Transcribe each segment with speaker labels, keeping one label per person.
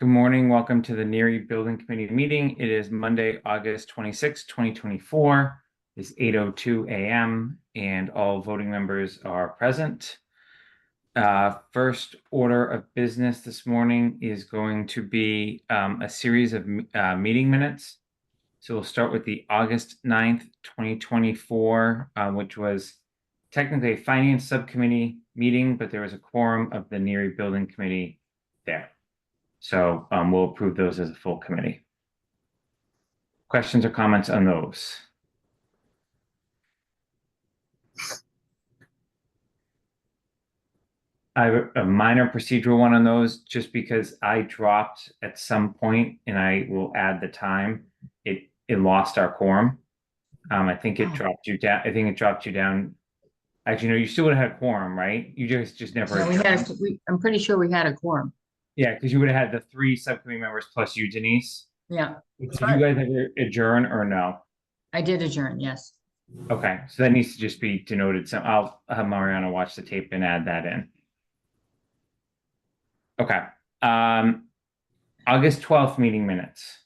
Speaker 1: Good morning. Welcome to the Neary Building Committee meeting. It is Monday, August 26, 2024. It's 8:02 a.m. and all voting members are present. First order of business this morning is going to be a series of meeting minutes. So we'll start with the August 9th, 2024, which was technically a finance subcommittee meeting, but there was a quorum of the Neary Building Committee there. So we'll approve those as a full committee. Questions or comments on those? I have a minor procedural one on those, just because I dropped at some point, and I will add the time. It lost our quorum. I think it dropped you down. I think it dropped you down. Actually, no, you still would have had a quorum, right? You just never.
Speaker 2: No, I'm pretty sure we had a quorum.
Speaker 1: Yeah, because you would have had the 3 subcommittee members plus you, Denise.
Speaker 2: Yeah.
Speaker 1: Did you guys ever adjourn or no?
Speaker 2: I did adjourn, yes.
Speaker 1: Okay, so that needs to just be denoted. So I'll have Mariana watch the tape and add that in. Okay. August 12th meeting minutes.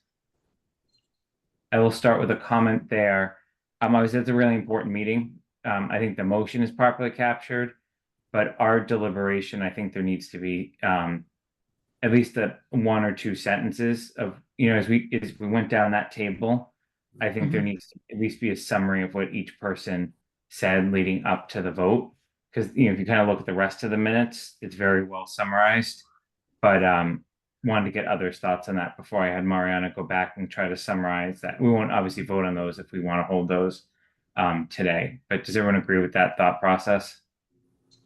Speaker 1: I will start with a comment there. Obviously, it's a really important meeting. I think the motion is properly captured, but our deliberation, I think there needs to be at least the 1 or 2 sentences of, as we went down that table, I think there needs to at least be a summary of what each person said leading up to the vote. Because, if you kind of look at the rest of the minutes, it's very well summarized. But wanted to get others' thoughts on that before I had Mariana go back and try to summarize that. We won't obviously vote on those if we want to hold those today. But does everyone agree with that thought process?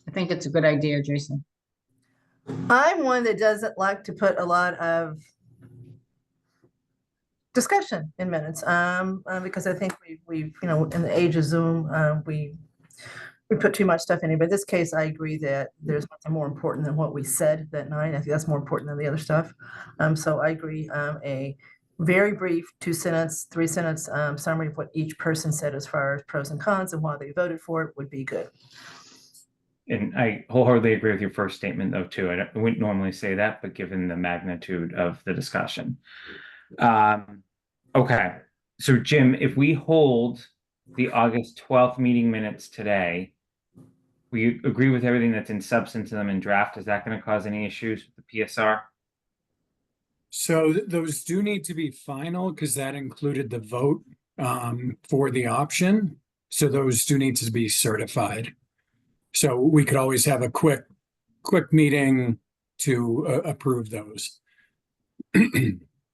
Speaker 2: I think it's a good idea, Jason.
Speaker 3: I'm one that doesn't like to put a lot of discussion in minutes, because I think we've in the age of Zoom, we put too much stuff in here. But in this case, I agree that there's nothing more important than what we said that night. I think that's more important than the other stuff. So I agree. A very brief 2-sentence, 3-sentence summary of what each person said as far as pros and cons and why they voted for it would be good.
Speaker 1: And I wholeheartedly agree with your first statement, though, too. I wouldn't normally say that, but given the magnitude of the discussion. Okay. So, Jim, if we hold the August 12th meeting minutes today, we agree with everything that's in substance of them in draft. Is that going to cause any issues with the PSR?
Speaker 4: So those do need to be final because that included the vote for the option. So those do need to be certified. So we could always have a quick meeting to approve those.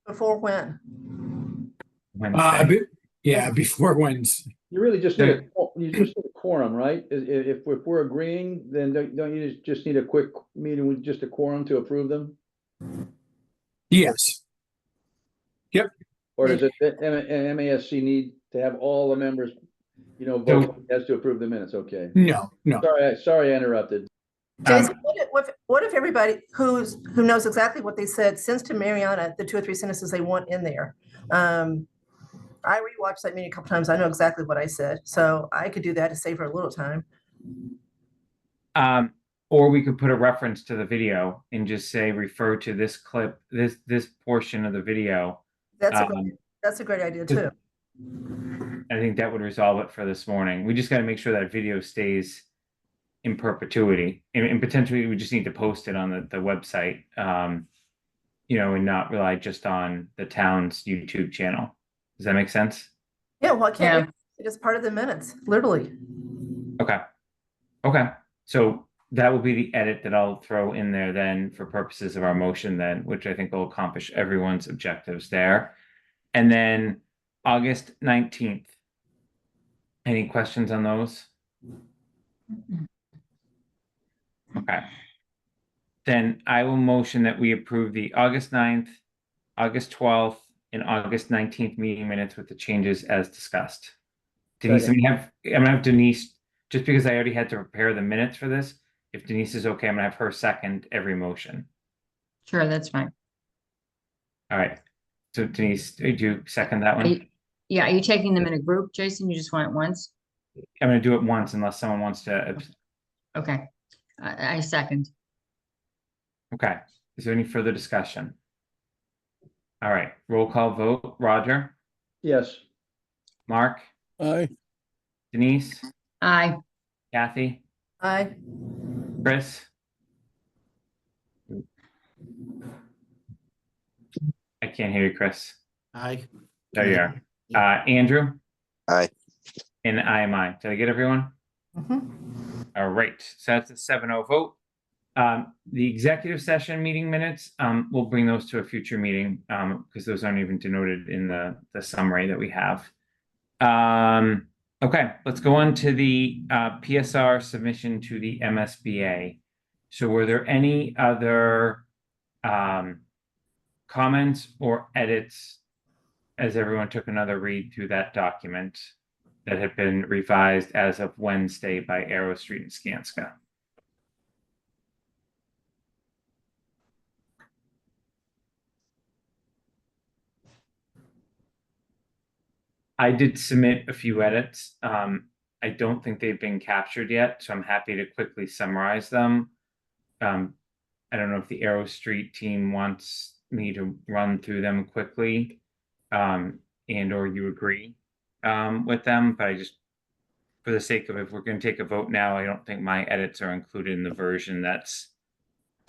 Speaker 3: Before when?
Speaker 1: Wednesday.
Speaker 4: Yeah, before Wednesday.
Speaker 5: You really just need a quorum, right? If we're agreeing, then don't you just need a quick meeting with just a quorum to approve them?
Speaker 4: Yes. Yep.
Speaker 5: Or does it MASC need to have all the members, vote as to approve the minutes? Okay.
Speaker 4: No.
Speaker 5: Sorry, I interrupted.
Speaker 3: Jason, what if everybody who knows exactly what they said sends to Mariana the 2 or 3 sentences they want in there? I rewatched that meeting a couple times. I know exactly what I said, so I could do that to save her a little time.
Speaker 1: Or we could put a reference to the video and just say, refer to this clip, this portion of the video.
Speaker 3: That's a great idea too.
Speaker 1: I think that would resolve it for this morning. We just got to make sure that video stays in perpetuity, and potentially we just need to post it on the website, and not rely just on the town's YouTube channel. Does that make sense?
Speaker 3: Yeah, well, I can't. It is part of the minutes, literally.
Speaker 1: Okay. So that will be the edit that I'll throw in there then for purposes of our motion then, which I think will accomplish everyone's objectives there. And then August 19th. Any questions on those? Okay. Then I will motion that we approve the August 9th, August 12th, and August 19th meeting minutes with the changes as discussed. Denise, I'm gonna have Denise, just because I already had to prepare the minutes for this. If Denise is okay, I'm gonna have her second every motion.
Speaker 2: Sure, that's fine.
Speaker 1: All right. So Denise, did you second that one?
Speaker 2: Are you taking them in a group, Jason? You just want it once?
Speaker 1: I'm gonna do it once unless someone wants to.
Speaker 2: Okay. I second.
Speaker 1: Okay. Is there any further discussion? All right, roll call vote. Roger,
Speaker 5: Yes,
Speaker 1: Mark,
Speaker 6: Aye.
Speaker 1: Denise,
Speaker 2: Aye.
Speaker 1: Kathy,
Speaker 3: Aye.
Speaker 1: Chris. I can't hear you, Chris.
Speaker 6: Aye.
Speaker 1: There you are. Andrew?
Speaker 6: Aye.
Speaker 1: And I am I. Did I get everyone?
Speaker 3: Mhm.
Speaker 1: All right, so that's a 7-0 vote. The executive session meeting minutes, we'll bring those to a future meeting, because those aren't even denoted in the summary that we have. Okay, let's go on to the PSR submission to the MSBA. So were there any other comments or edits as everyone took another read through that document that had been revised as of Wednesday by Arrow Street and Skanska? I did submit a few edits. I don't think they've been captured yet, so I'm happy to quickly summarize them. I don't know if the Arrow Street team wants me to run through them quickly, and or you agree with them, but I just, for the sake of, if we're going to take a vote now, I don't think my edits are included in the version that's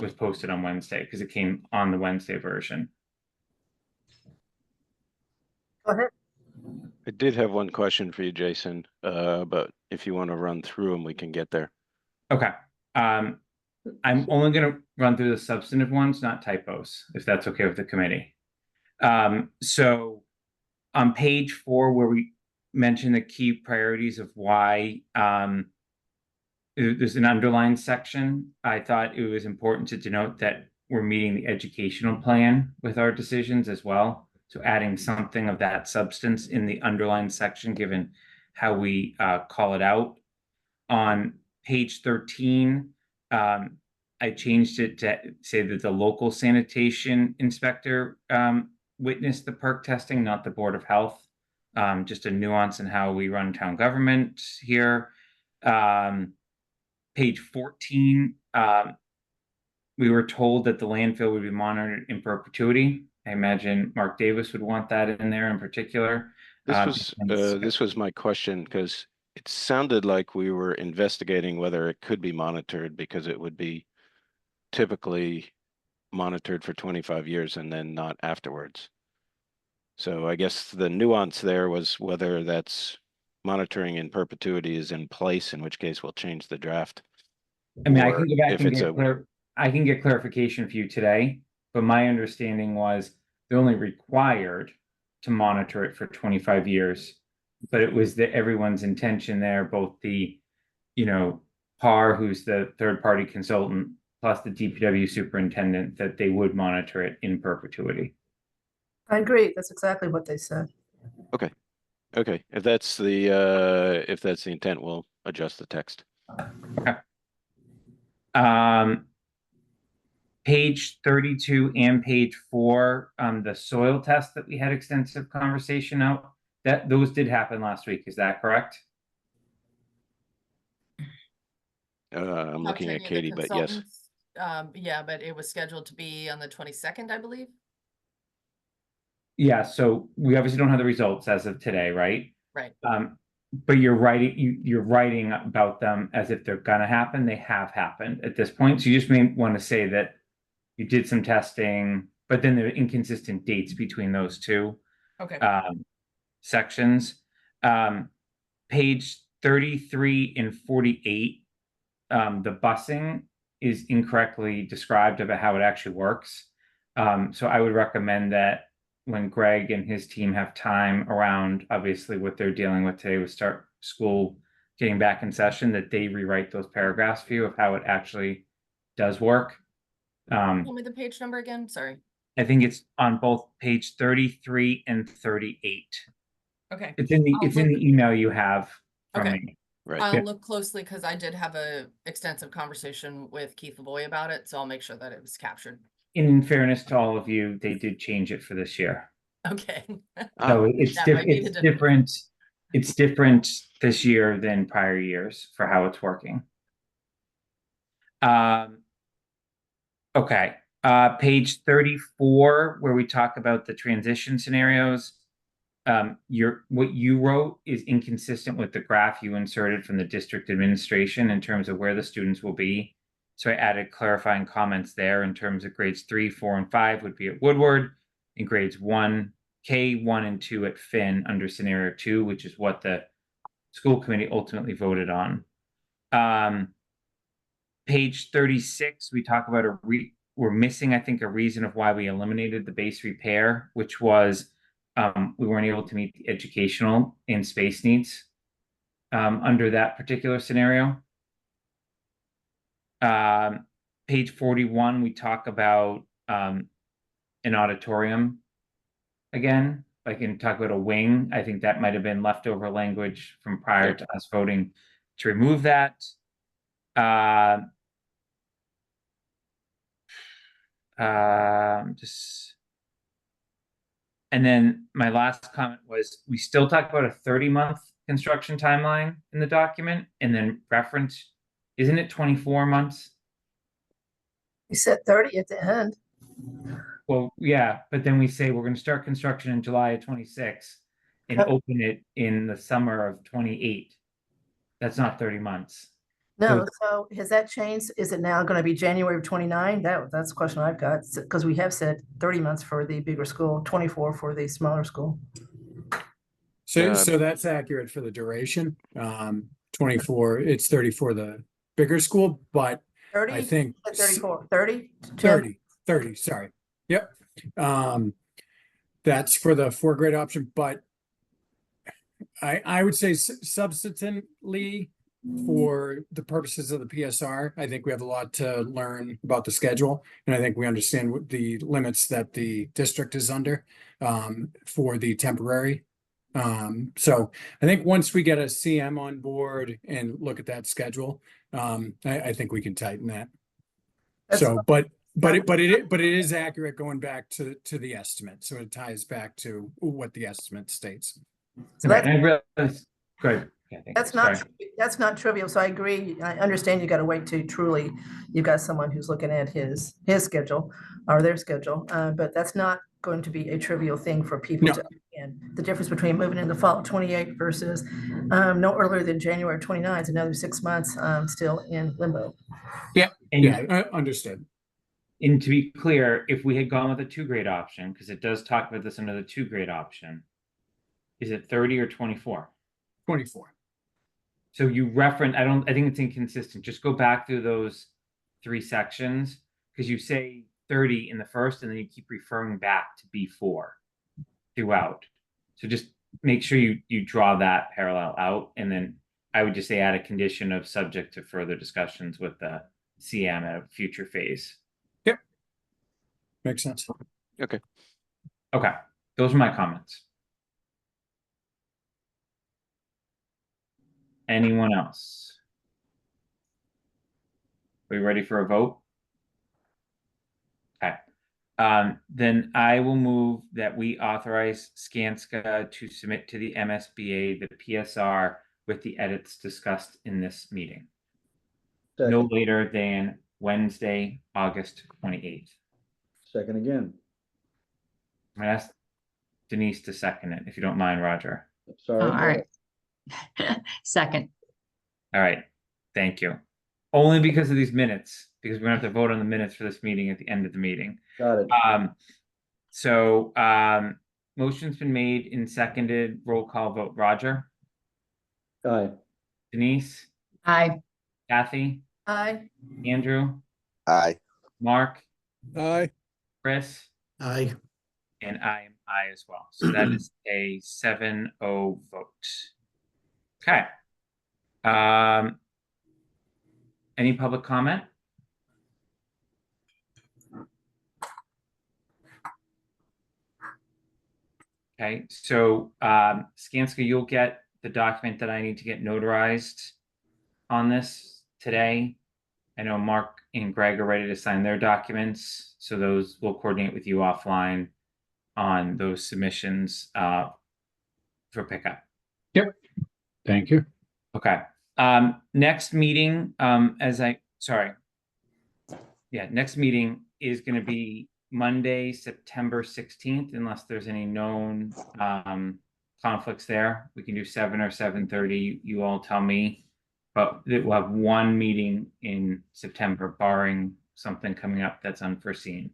Speaker 1: was posted on Wednesday, because it came on the Wednesday version.
Speaker 3: Go ahead.
Speaker 6: I did have one question for you, Jason, but if you want to run through them, we can get there.
Speaker 1: Okay. I'm only going to run through the substantive ones, not typos, if that's okay with the committee. So on page 4, where we mention the key priorities of why there's an underlined section, I thought it was important to denote that we're meeting the educational plan with our decisions as well. So adding something of that substance in the underlined section, given how we call it out. On page 13, I changed it to say that the local sanitation inspector witnessed the perk testing, not the Board of Health. Just a nuance in how we run town government here. Page 14, we were told that the landfill would be monitored in perpetuity. I imagine Mark Davis would want that in there in particular.
Speaker 6: This was my question, because it sounded like we were investigating whether it could be monitored, because it would be typically monitored for 25 years and then not afterwards. So I guess the nuance there was whether that's monitoring in perpetuity is in place, in which case we'll change the draft.
Speaker 1: I mean, I
Speaker 6: Or
Speaker 1: can go back
Speaker 6: if
Speaker 1: and
Speaker 6: it's
Speaker 1: I can get clarification for you today, but my understanding was they're only required to monitor it for 25 years. But it was that everyone's intention there, both the, PAR, who's the third-party consultant, plus the DPW superintendent, that they would monitor it in perpetuity.
Speaker 3: I agree. That's exactly what they said.
Speaker 6: okay. If that's the intent, we'll adjust the text.
Speaker 1: Page 32 and page 4, the soil test that we had extensive conversation out, that those did happen last week. Is that correct?
Speaker 6: I'm
Speaker 7: Not
Speaker 6: looking at
Speaker 7: checking the
Speaker 6: Katie, but yes.
Speaker 7: consultants. Yeah, but it was scheduled to be on the 22nd, I believe.
Speaker 1: Yeah, so we obviously don't have the results as of today, right?
Speaker 7: Right.
Speaker 1: But you're writing about them as if they're gonna happen. They have happened at this point. So you just may want to say that you did some testing, but then there are inconsistent dates between those two
Speaker 7: Okay.
Speaker 1: sections. Page 33 and 48, the busing is incorrectly described about how it actually works. So I would recommend that when Greg and his team have time around, obviously what they're dealing with today with start school getting back in session, that they rewrite those paragraphs for you of how it actually does work.
Speaker 7: Tell me the page number again. Sorry.
Speaker 1: I think it's on both page 33 and 38.
Speaker 7: Okay.
Speaker 1: It's in the email you have from
Speaker 7: Okay.
Speaker 1: me.
Speaker 6: Right.
Speaker 7: I'll
Speaker 1: Yeah.
Speaker 7: look closely because I did have a extensive conversation with Keith Lavoy about it, so I'll make sure that it was captured.
Speaker 1: In fairness to all of you, they did change it for this year.
Speaker 7: Okay.
Speaker 1: So it's
Speaker 7: That might be
Speaker 1: it's
Speaker 7: the
Speaker 1: different. It's different this year than prior years for how it's working. Okay. Page 34, where we talk about the transition scenarios. What you wrote is inconsistent with the graph you inserted from the district administration in terms of where the students will be. So I added clarifying comments there in terms of grades 3, 4, and 5 would be at Woodward, and grades 1, K, 1, and 2 at Finn under scenario 2, which is what the school committee ultimately voted on. Page 36, we talk about we're missing, I think, a reason of why we eliminated the base repair, which was we weren't able to meet the educational and space needs under that particular scenario. Page 41, we talk about an auditorium again, like and talk about a wing. I think that might have been leftover language from prior to us voting to remove that. And then my last comment was we still talk about a 30-month construction timeline in the document, and then reference, isn't it 24 months?
Speaker 3: You said 30 at the end.
Speaker 1: Well, yeah, but then we say we're going to start construction in July of 26 and
Speaker 3: Yep.
Speaker 1: open it in the summer of 28. That's not 30 months.
Speaker 3: No, so has that changed? Is it now going to be January of 29? That's the question I've got, because we have said 30 months for the bigger school, 24 for the smaller school.
Speaker 4: So that's accurate for the duration. 24, it's 30 for the bigger school, but
Speaker 3: 30?
Speaker 4: I think
Speaker 3: 34, 30?
Speaker 4: 30, sorry. Yep. That's for the 4 grade option, but I would say substantively for the purposes of the PSR, I think we have a lot to learn about the schedule. And I think we understand what the limits that the district is under for the temporary. So I think once we get a CM on board and look at that schedule, I think we can tighten that.
Speaker 3: That's
Speaker 4: So, but it is accurate going back to the estimate. So it ties back to what the estimate states.
Speaker 3: So
Speaker 1: Right,
Speaker 3: that's,
Speaker 1: and I realized, go ahead. Yeah, thank you. Sorry.
Speaker 3: that's not trivial. So I agree. I understand you got to wait to truly, you've got someone who's looking at his schedule or their schedule, but that's not going to be a trivial thing for people
Speaker 4: No.
Speaker 3: to understand. The difference between moving in the fall of 28 versus no earlier than January 29 is another 6 months still in limbo.
Speaker 4: Yeah,
Speaker 1: And
Speaker 4: yeah, understood.
Speaker 1: And to be clear, if we had gone with a 2-grade option, because it does talk about this under the 2-grade option, is it 30 or 24?
Speaker 4: 24.
Speaker 1: So you reference, I think it's inconsistent. Just go back through those 3 sections, because you say 30 in the first, and then you keep referring back to B4 throughout. So just make sure you draw that parallel out, and then I would just say add a condition of subject to further discussions with the CM at a future phase.
Speaker 4: Yep. Makes sense.
Speaker 1: Okay, those are my comments. Anyone else? Are we ready for a vote? Okay. Then I will move that we authorize Skanska to submit to the MSBA the PSR with the edits discussed in this meeting. No
Speaker 5: Second,
Speaker 1: later than Wednesday, August 28th.
Speaker 5: second again.
Speaker 1: I'm gonna ask Denise to second it, if you don't mind, Roger.
Speaker 5: Sorry.
Speaker 2: Oh, all
Speaker 5: go
Speaker 2: right.
Speaker 5: ahead.
Speaker 2: Second.
Speaker 1: All right, thank you. Only because of these minutes, because we're gonna have to vote on the minutes for this meeting at the end of the meeting.
Speaker 5: Got it.
Speaker 1: Motion's been made and seconded. Roll call vote. Roger,
Speaker 5: Aye.
Speaker 1: Denise,
Speaker 2: Aye.
Speaker 1: Kathy,
Speaker 3: Aye.
Speaker 1: Andrew,
Speaker 8: Aye.
Speaker 1: Mark,
Speaker 8: Aye.
Speaker 1: Chris,
Speaker 8: Aye.
Speaker 1: and I am aye as well. So that is a 7-0 vote. Okay. Any public comment? Okay, so Skanska, you'll get the document that I need to get notarized on this today. I know Mark and Greg are ready to sign their documents, so those will coordinate with you offline on those submissions for pickup.
Speaker 4: Yep. Thank you.
Speaker 1: Okay. Next meeting, Yeah, next meeting is gonna be Monday, September 16th, unless there's any known conflicts there. We can do 7 or 7:30. You all tell me. But we'll have one meeting in September, barring something coming up that's unforeseen.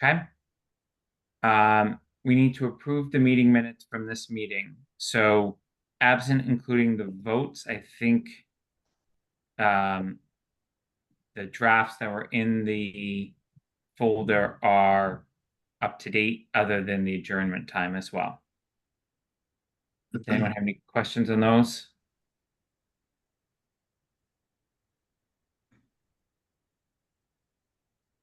Speaker 1: Okay. We need to approve the meeting minutes from this meeting. So absent including the votes, I think the drafts that were in the folder are up to date, other than the adjournment time as well. Does anyone have any questions on those?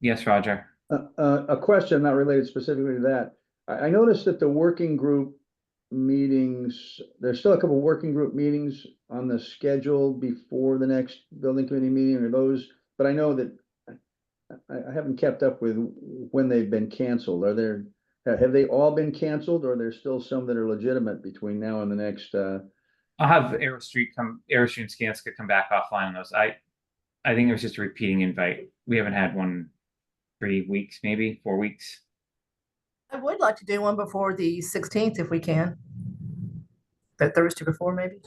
Speaker 1: Yes, Roger.
Speaker 5: A question not related specifically to that. I noticed that the working group meetings, there's still a couple working group meetings on the schedule before the next building committee meeting or those, but I know that I haven't kept up with when they've been canceled. Have they all been canceled, or are there still some that are legitimate between now and the next,
Speaker 1: I'll have Aero Street and Skanska come back offline on those. I think it was just a repeating invite. We haven't had one 3 weeks, maybe 4 weeks.
Speaker 3: I would like to do one before the 16th if we can. That Thursday before, maybe?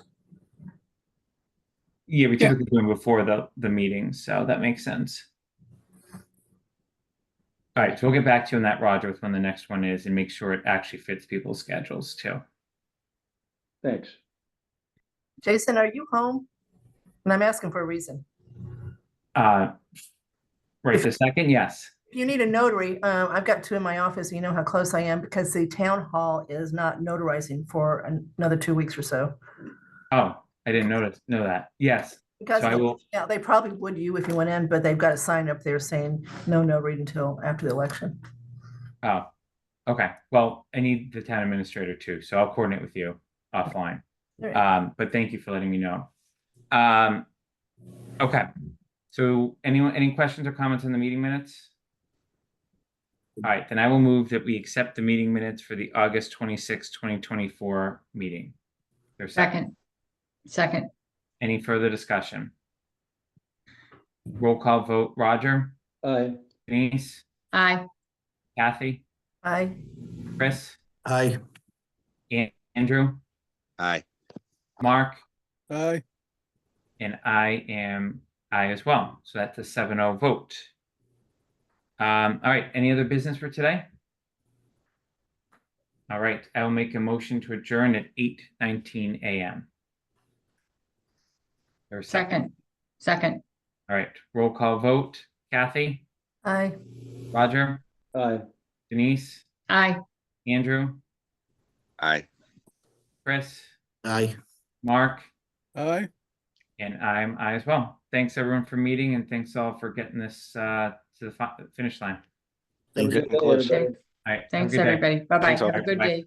Speaker 1: Yeah, we typically do them before the meeting, so that makes sense. All right, so we'll get back to you on that, Roger, with when the next one is, and make sure it actually fits people's schedules too.
Speaker 5: thanks.
Speaker 3: Jason, are you home? And I'm asking for a reason.
Speaker 1: Right this second, yes.
Speaker 3: If you need a notary, I've got two in my office. You know how close I am because the town hall is not notarizing for another 2 weeks or so.
Speaker 1: Oh, I didn't know that. Yes.
Speaker 3: Because
Speaker 1: So I will.
Speaker 3: yeah, they probably would you if you went in, but they've got a sign up there saying no notary until after the election.
Speaker 1: Oh, okay. Well, I need the town administrator too, so I'll coordinate with you offline.
Speaker 3: All right.
Speaker 1: But thank you for letting me know. Okay. So any questions or comments on the meeting minutes? All right, then I will move that we accept the meeting minutes for the August 26, 2024 meeting. There's
Speaker 2: Second.
Speaker 1: Any further discussion? Roll call vote, Roger,
Speaker 5: Aye.
Speaker 1: Denise,
Speaker 2: Aye.
Speaker 1: Kathy,
Speaker 3: Aye.
Speaker 1: Chris,
Speaker 8: Aye.
Speaker 1: Andrew,
Speaker 6: Aye.
Speaker 1: Mark,
Speaker 8: Aye.
Speaker 1: and I am aye as well. So that's a 7-0 vote. All right, any other business for today? All right, I will make a motion to adjourn at 8:19 a.m. There's
Speaker 2: Second.
Speaker 1: All right, roll call vote. Kathy,
Speaker 3: Aye.
Speaker 1: Roger,
Speaker 5: Aye.
Speaker 1: Denise,
Speaker 2: Aye.
Speaker 1: Andrew,
Speaker 6: Aye.
Speaker 1: Chris,
Speaker 8: Aye.
Speaker 1: Mark,
Speaker 8: Aye.
Speaker 1: and I'm aye as well. Thanks everyone for meeting, and thanks all for getting this to the finish line.
Speaker 8: Thank
Speaker 5: Have a
Speaker 8: you.
Speaker 5: good day,
Speaker 6: Getting close.
Speaker 5: everybody.
Speaker 1: All right, have a
Speaker 2: Thanks,
Speaker 1: good day.
Speaker 2: everybody. Bye-bye.
Speaker 6: Thanks, all.
Speaker 2: Have a good
Speaker 1: Bye.
Speaker 2: day.